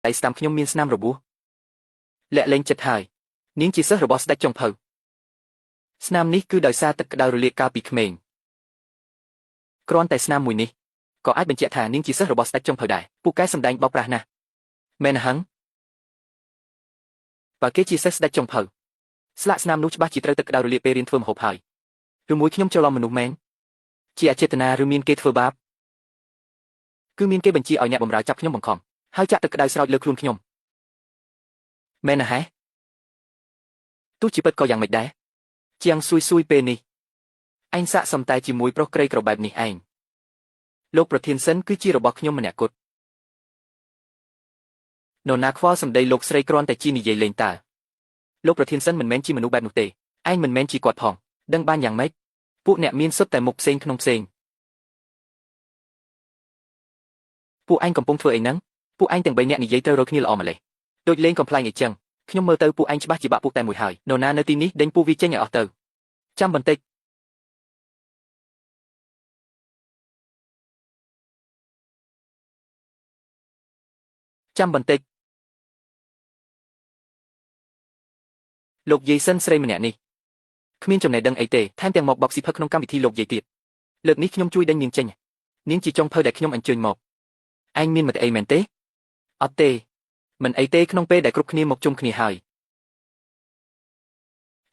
តែស្ដាំខ្ញុំមានស្នាមរបួសលាក់លែងចិត្តហើយនាងជាសិស្សរបស់ស្ដេចចុងភៅស្នាមនេះគឺដោយសារទឹកក្តៅរលាកកាលពីក្មេងគ្រាន់តែស្នាមមួយនេះក៏អាចបញ្ជាក់ថានាងជាសិស្សរបស់ស្ដេចចុងភៅដែរពូកែសម្ដែងបោកប្រាស់ណាស់មែនហឹងបើគេជាសិស្សស្ដេចចុងភៅស្លាកស្នាមនោះច្បាស់ជាត្រូវទឹកក្តៅរលាកពេលរៀនធ្វើម្ហូបហើយឬមួយខ្ញុំច្រឡំមនុស្សមែនជាអចេតនាឬមានគេធ្វើបាបគឺមានគេបញ្ជាឲ្យអ្នកបម្រើចាប់ខ្ញុំបង្ខំហើយចាក់ទឹកក្តៅស្រោចលើខ្លួនខ្ញុំមែនណាស់ហេទោះជាពិតក៏យ៉ាងម៉េចដែរជាងស៊ួយពេលនេះឯងសាកសមតែជាមួយប្រុសក្រីក្របែបនេះឯងលោកប្រធានសិនគឺជារបស់ខ្ញុំម្នាក់គត់នរណាខ្វល់សម្ដីលោកស្រីគ្រាន់តែជានិយាយលេងតើលោកប្រធានសិនមិនមែនជាមនុស្សបែបនោះទេឯងមិនមែនជាគាត់ផងដឹងបានយ៉ាងម៉េចពួកអ្នកមានសុទ្ធតែមុខផ្សេងក្នុងផ្សេងពួកឯងកំពុងធ្វើអីហ្នឹងពួកឯងទាំង3នាក់និយាយត្រូវរកគ្នាល្អម្ល៉េះដូចលេងកំ pl ែងអីចឹងខ្ញុំមើលទៅពួកឯងច្បាស់ជាបាក់ពួកតែមួយហើយនរណានៅទីនេះដេញពួកវាចេញឲ្យអស់ទៅចាំបន្តិចលោកយាយសិនស្រីម្នាក់នេះគ្មានចំណេះដឹងអីទេថែមទាំងមកបោកស៊ីផឹកក្នុងកម្មវិធីលោកយាយទៀតលើកនេះខ្ញុំជួយដេញនាងចេញនាងជាចុងភៅដែលខ្ញុំអញ្ជើញមកឯងមានមតិអីមែនទេអត់ទេមិនអីទេក្នុងពេលដែលគ្រប់គ្នាមកជុំគ្នាហើយ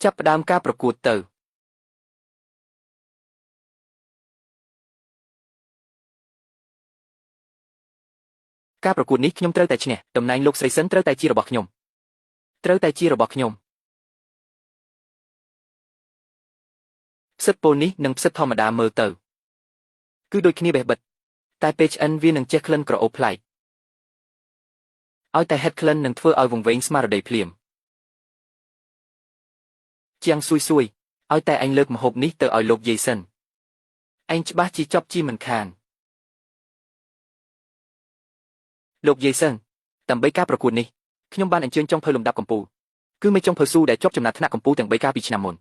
ចាប់ផ្ដើមការប្រកួតទៅការប្រកួតនេះខ្ញុំត្រូវតែឈ្នះតំណែងលោកស្រីសិនត្រូវតែជារបស់ខ្ញុំផ្សិតពោលនេះនិងផ្សិតធម្មតាមើលទៅគឺដូចគ្នាបេះបិទតែពេលឆ្អិនវានឹងចេះក្លិនក្រអូបប្លែកឲ្យតែហេតុក្លិននឹងធ្វើឲ្យវង្វេងស្មារតីភ្លាមជាងស៊ួយឲ្យតែឯងលើកម្ហូបនេះទៅឲ្យលោកយាយសិនឯងច្បាស់ជាចប់ជាមិនខានលោកយាយសិនដើម្បីការប្រកួតនេះខ្ញុំបានអញ្ជើញចុងភៅលំដាប់កម្ពុជាគឺមេចុងភៅស៊ូដែលជាប់ចំណាត់ថ្នាក់កម្ពុជាទាំង3កាលពីឆ្នាំមុន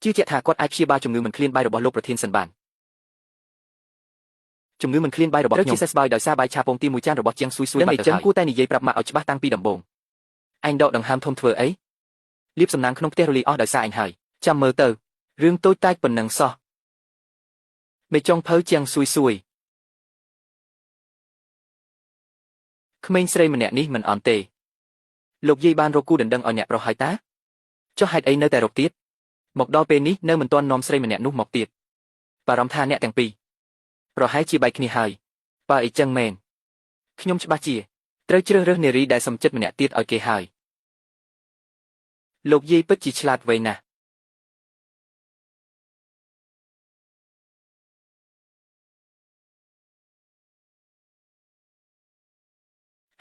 ជឿជាក់ថាគាត់អាចព្យាបាលជំងឺមិនឃ្លានបាយរបស់លោកប្រធានសិនបានជំងឺមិនឃ្លានបាយរបស់ខ្ញុំជាសេសបាយដោយសារបាយឆាពងទាមួយចានរបស់ជាងស៊ួយបាត់ទៅហើយគួរតែនិយាយប្រាប់ម៉ាក់ឲ្យច្បាស់តាំងពីដំបូងឯងដកដង្ហើមធំធ្វើអីលៀបសំណាងក្នុងផ្ទះរលីអស់ដោយសារឯងហើយចាំមើលទៅរឿងតូចតាចប៉ុណ្ណឹងសោះមេចុងភៅជាងស៊ួយក្មេងស្រីម្នាក់នេះមិនអន់ទេលោកយាយបានរកគូដណ្ដឹងឲ្យអ្នកប្រុសហើយតាចុះហេតុអីនៅតែរកទៀតមកដល់ពេលនេះនៅមិនទាន់នាំស្រីម្នាក់នោះមកទៀតបារម្ភថាអ្នកទាំងពីរប្រហែលជាបែកគ្នាហើយបើអីចឹងមែនខ្ញុំច្បាស់ជាត្រូវជ្រើសរើសនារីដែលសំចិត្តម្នាក់ទៀតឲ្យគេហើយលោកយាយពិតជាឆ្លាតវៃណាស់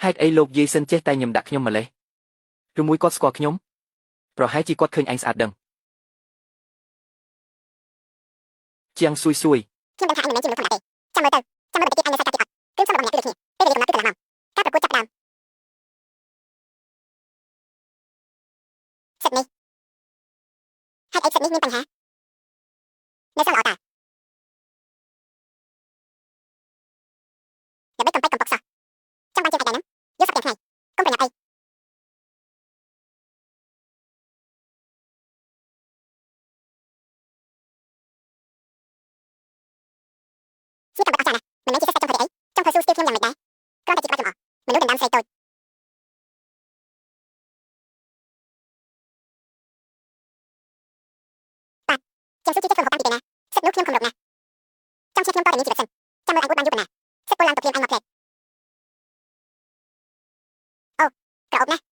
ហេតុអីលោកយាយសិនចេះតែញឹមដាក់ខ្ញុំម្លេះឬមួយគាត់ស្គាល់ខ្ញុំប្រហែលជាគាត់ឃើញឯងស្អាតដឹងជាងស៊ួយខ្ញុំដឹងថាឯងមិនមែនជាមនុស្សធម្មតាទេចាំមើលទៅចាំមើលបន្តិចទៀតឯងនៅសាច់កាត់ទៀតអត់គឺខ្ញុំរបស់ម្នាក់ទៀតដូចគ្នាពេលវេលាកំណត់គឺកន្លងមកការប្រកួតចាប់ផ្ដើមសិតនេះហេតុអីសិតនេះមានបញ្ហានៅសល់ល្អតាอย่าไปកំប៉ុកសោះចង់បានជាងថ្ងៃហ្នឹងយកសប្តាហ៍ថ្ងៃកុំប្រញាប់អីជាកំបិតអស្ចារ្យណាស់មិនមែនជាសិស្សចុងភៅទេអីចុងភៅស៊ូស្ទីលខ្ញុំយ៉ាងម៉េចដែរគ្រាន់តែជាក្បាច់លម្អមនុស្សដណ្ដើមស្រីតូចបាទជាងស៊ូជាចេះធ្វើម្ហូបតាំងពីពេលណាសិតនោះខ្ញុំខំរកណាស់ចង់ឈៀតខ្ញុំតតែមានជីវិតសិនចាំមើលអញអួតបានយូរប៉ុណ្ណាសិតពលឡើងទៅភ្លាមអញមកផ្លែកអូក្រអូបណាស់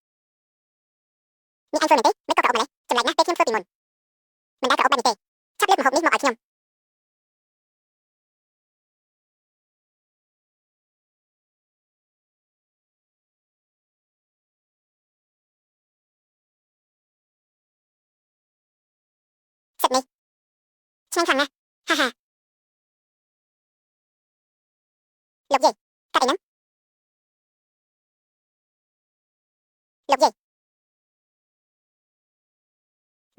នេះអញធ្វើមែនទេមិនក៏ក្រអូបម្លេះចម្លែកណាស់ពេលខ្ញុំធ្វើពីមុនមិនដែលក្រអូបបែបនេះទេឆាប់លើកម្ហូបនេះមកឲ្យខ្ញុំសិតនេះឆ្ងាញ់ខ្លាំងណាស់ហាហាលោកយាយកាត់អីហ្នឹងលោកយាយ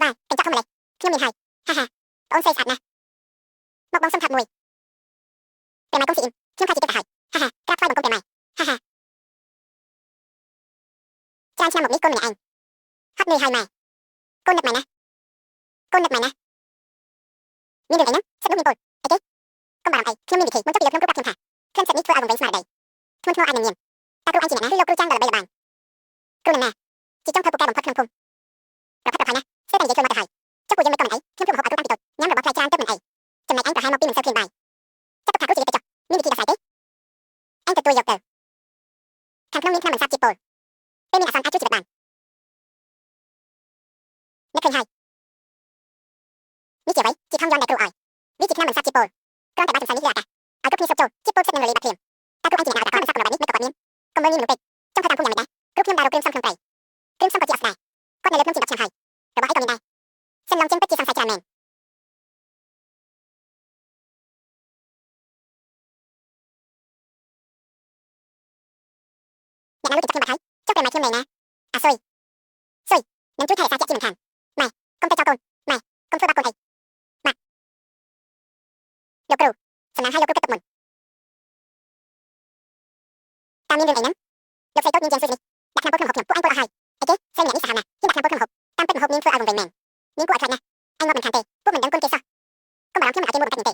បាទកញ្ចក់ធំម្លេះខ្ញុំមានហើយហាហាបងស្រីស្អាតណាស់មកបងសុំថាប់មួយពេលម៉ែកុំស៊ីអ៊ីមខ្ញុំខ្លាចជាទឹកទៅហើយហាហាក្រាបថ្វាយបង្គំពេលម៉ែហាហា ច្រើនឆ្នាំមកនេះកូនម្នាក់ឯងហត់នឿយហើយម៉ែកូននឹកម៉ែណាកូននឹកម៉ែណាមានរឿងអីហ្នឹងសិតនោះមានពលអីទេកុំបារម្ភអីខ្ញុំមានវិធីមុនចុះពីលើខ្ញុំគ្រូប្រាប់ខ្ញុំថាក្លិនសិតនេះធ្វើឲ្យវង្វេងស្មារតីធ្ងន់ធ្ងរអាចនឹងញៀមតើគ្រូឯងជាអ្នកណាឬលោកគ្រូចាស់ដ៏ល្បីល្បាញគ្រូនឹងណាជាចុងធ្វើពូកែបំផុតក្នុងភូមិប្រផាត់ប្រផាញ់ណាស្ទើរតែនិយាយខ្លួនមកទៅហើយចុះពូយើងមិនក៏មិនអីខ្ញុំធ្វើម្ហូបឲ្យគ្រូតាំងពីតូចញ៉ាំរបស់ផ្លែច្រើនទៅមិនអីចំណែកឯងប្រហែលមកពីមិនសូវឃ្លានបាយចាប់ទុកថាគ្រូជាទៅចុះមានវិធីដោះស្រាយទេឯងទទួលយកទៅខាងក្នុងមានថ្នាំបន្សាបជាតិពុលពេលមានអាសន្នអាចជួយជីវិតបាននឹកឃើញហើយនេះជាអ្វីជាថង់យ៉នដែលគ្រូឲ្យវាជាថ្នាំបន្សាបជាតិពុលគ្រាន់តែបាច់សរសៃនេះលើអាកាសឲ្យគ្រប់គ្នាសុខចូលជាតិពុលផ្សិតនឹងរលាយបាត់ភ្លាមតើគ្រូឯងជាអ្នកណាដែលដាក់បន្សាបក្នុងបែបនេះមិនក៏បាត់មានកុំមើលងាយមនុស្សពេកចង់ធ្វើតាមភូមិយ៉ាងម៉េចដែរគ្រូខ្ញុំបានរកគ្រឿងផ្សំក្នុងព្រៃគ្រឿងផ្សំក៏ជាអស្ចារ្យគាត់នៅលើភ្នំជា10ឆ្នាំហើយរបស់ឯងក៏មានដែរសិនឡងចឹងពិតជាសង្ស័យច្រើនមែនអ្នកណាលោកចិត្តខ្ញុំបាត់ហើយចុះពេលម៉ែខ្ញុំនៅណាអាសុយនឹងជួយថែរក្សាជាក់ជាមិនខានម៉ែកុំទៅចោលកូនម៉ែកុំធ្វើបាបកូនអីបាទលោកគ្រូសំណាងឲ្យលោកគ្រូគិតទុកមុនតើមានរឿងអីហ្នឹងលោកស្រីតូចមានជាងស៊ុយនេះដាក់ឆ្នាំពុលក្នុងហូបខ្ញុំពួកឯងពុលអស់ហើយអីទេស្រីម្នាក់នេះសាហាវណាស់ហ៊ានដាក់ឆ្នាំពុលក្នុងហូបតាមពិតហូបនាងធ្វើឲ្យវង្វេងមែននាងគួរឲ្យខ្លាចណាស់ឯងមកមិនខានទេពួកមិនដឹងគុណគេសោះកុំបារម្ភខ្ញុំមិនអាចជួយមួយបង្កាច់ទេ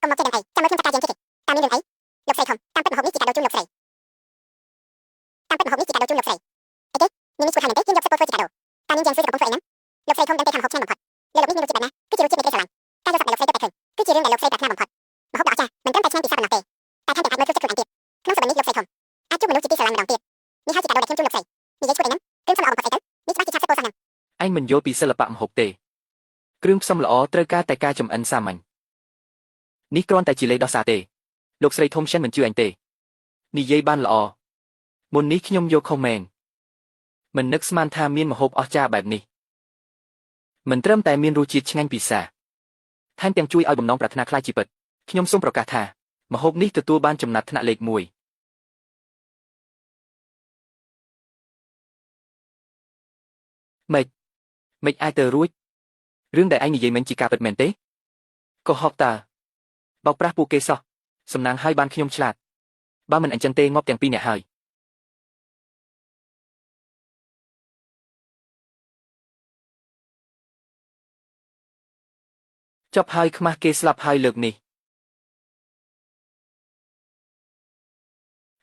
កុំមកចេះដឹងអីចាំមើលខ្ញុំចាត់ការយើងជិះតើមានរឿងអីលោកស្រីធំតាមពិតហូបនេះជាកាដូជូនលោកស្រីតាមពិតហូបនេះជាកាដូជូនលោកស្រីអីទេនាងនេះឈ្មោះថៃមែនទេយើងយកស្ពតធ្វើជាកាដូតើនាងជាងស៊ុយកំពុងធ្វើអីហ្នឹងលោកស្រីធំដឹងទេថាហូបឆ្ងាញ់បំផុតលើលោកនេះមានរសជាតិបែបណាគឺជារសជាតិនៃក្តីស្រឡាញ់ការយកសាប់ដែលលោកស្រីទៅតែឃើញគឺជារឿងដែលលោកស្រីប្រាថ្នាបំផុតម្ហូបដ៏អស្ចារ្យមិនត្រឹមតែឆ្ងាញ់ពីសាប់ប៉ុណ្ណោះទេតែថែមទាំងអាចមើលធ្វើចិត្តខ្លួនឯងទៀតក្នុងសប្តាហ៍នេះលោកស្រីធំអាចជួបមនុស្សជាទីស្រឡាញ់ម្ដងទៀតនេះហើយជាកាដូដែលខ្ញុំជូនលោកស្រីនិយាយឈ្មោះអីហ្នឹងគ្រឿងផ្សំល្អបំផុតអីទៅនេះច្បាស់ជាឆាប់សិតពោលសោះហ្នឹងឯងមិនយល់ពីសិល្បៈម្ហូបទេគ្រឿងផ្សំល្អត្រូវការតែការចម្អិនសាមញ្ញនេះគ្រាន់តែជាលេខដោះសារទេលោកស្រីធំចិនមិនជឿអញទេនិយាយបានល្អមុននេះខ្ញុំយកខុសមែនមិននឹកស្មានថាមានម្ហូបអស្ចារ្យបែបនេះមិនត្រឹមតែមានរសជាតិឆ្ងាញ់ពិសាថែមទាំងជួយឲ្យបំណងប្រាថ្នាខ្លាចជាពិតខ្ញុំសូមប្រកាសថាម្ហូបនេះទទួលបានចំណាត់ថ្នាក់លេខ1មិនអាចទៅរួចរឿងដែលឯងនិយាយមិនជាការពិតមែនទេកុហកតើបោកប្រាស់ពួកគេសោះសំណាងឲ្យបានខ្ញុំឆ្លាតបើមិនអញ្ចឹងទេងាប់ទាំងពីរអ្នកហើយចប់ហើយខ្មាស់គេស្លាប់ហើយលើកនេះ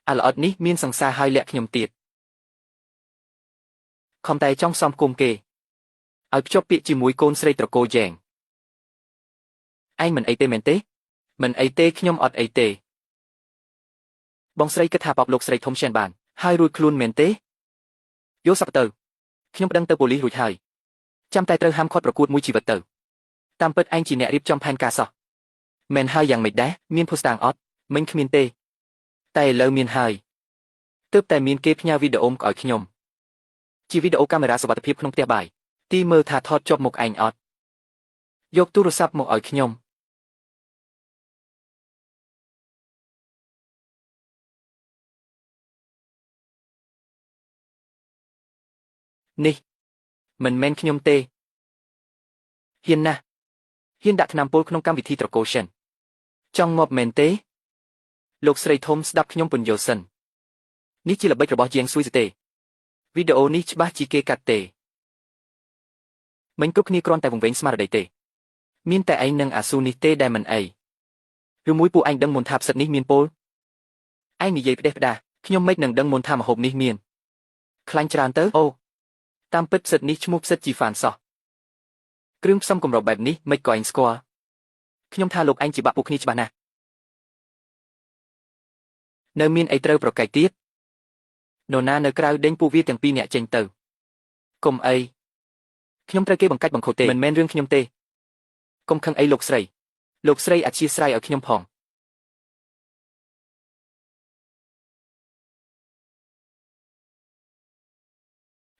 អាល្អិតនេះមានសង្សារហើយលាក់ខ្ញុំទៀតខំតែចង់សំគុំគេឲ្យភ្ជាប់ពាក្យជាមួយកូនស្រីត្រកូលយ៉ែងឯងមិនអីទេមែនទេមិនអីទេខ្ញុំអត់អីទេបងស្រីគិតថាបបលោកស្រីធំឈានបានហើយរួចខ្លួនមែនទេយកសັບទៅខ្ញុំប្តឹងទៅប៉ូលីសរួចហើយចាំតែត្រូវហាមឃាត់ប្រកួតមួយជីវិតទៅតាមពិតឯងជាអ្នករៀបចំផែនការសោះមែនហើយយ៉ាងម៉េចដែរមានភស្តុតាងអត់មិញគ្មានទេតែឥឡូវមានហើយទើបតែមានគេផ្ញើវីដេអូមកឲ្យខ្ញុំជាវីដេអូកាមេរ៉ាសុវត្ថិភាពក្នុងផ្ទះបាយទីមើលថាថតជាប់មុខឯងអត់យកទូរស័ព្ទមកឲ្យខ្ញុំនេះមិនមែនខ្ញុំទេហ៊ានណាស់ហ៊ានដាក់ថ្នាំពុលក្នុងកម្មវិធីត្រកូលសិនចង់ងាប់មែនទេលោកស្រីធំស្ដាប់ខ្ញុំពន្យល់សិននេះជាល្បិចរបស់ជាងស៊ុយទេវីដេអូនេះច្បាស់ជាគេកាត់ទេមិនគ្រប់គ្នាគ្រាន់តែវង្វេងស្មារតីទេមានតែឯងនិងអាស៊ូនេះទេដែលមិនអីឬមួយពួកឯងដឹងមុនថាផ្សិតនេះមានពលឯងនិយាយផ្ដេសផ្ដាសខ្ញុំមិននឹងដឹងមុនថាម្ហូបនេះមានខ្លាញ់ច្រើនទៅអូតាមពិតផ្សិតនេះឈ្មោះផ្សិតជីហ្វានសោះគ្រឿងផ្សំកម្របែបនេះមិនក៏ឯងស្គាល់ខ្ញុំថាលោកឯងជាបាក់ពួកគ្នាច្បាស់ណាស់នៅមានអីត្រូវប្រកែកទៀតនរណានៅក្រៅដេញពួកវាទាំងពីរនាក់ចេញទៅកុំអីខ្ញុំត្រូវគេបង្កាច់បង្ខូចទេមិនមែនរឿងខ្ញុំទេកុំខឹងអីលោកស្រីអធិស្ឋានឲ្យខ្ញុំផង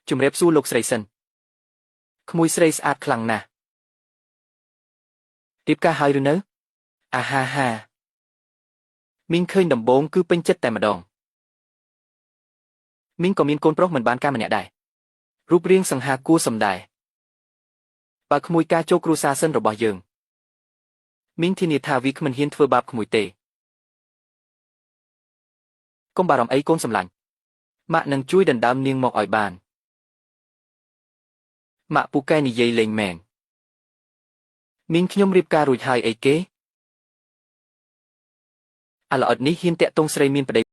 ជំរាបសួរលោកស្រីសិនក្មួយស្រីស្អាតខ្លាំងណាស់រៀបការហើយឬនៅអាហាហាមីងឃើញដំបូងគឺពេញចិត្តតែម្ដងមីងក៏មានកូនប្រុសមិនបានការម្នាក់ដែររូបរាងសង្ហាគួរសម្ដែងបើក្មួយការចូលគ្រួសារសិនរបស់យើងមីងធានាថាវាគ្មិនហ៊ានធ្វើបាបក្មួយទេកុំបារម្ភអីកូនសម្លាញ់ម៉ាក់នឹងជួយដណ្ដើមនាងមកឲ្យបាន ម៉ាក់ពូកែនិយាយលេងមែនមីងខ្ញុំរៀបការរួចហើយអីគេអាល្អិតនេះហ៊ានតាក់ទងស្រីមានប្តី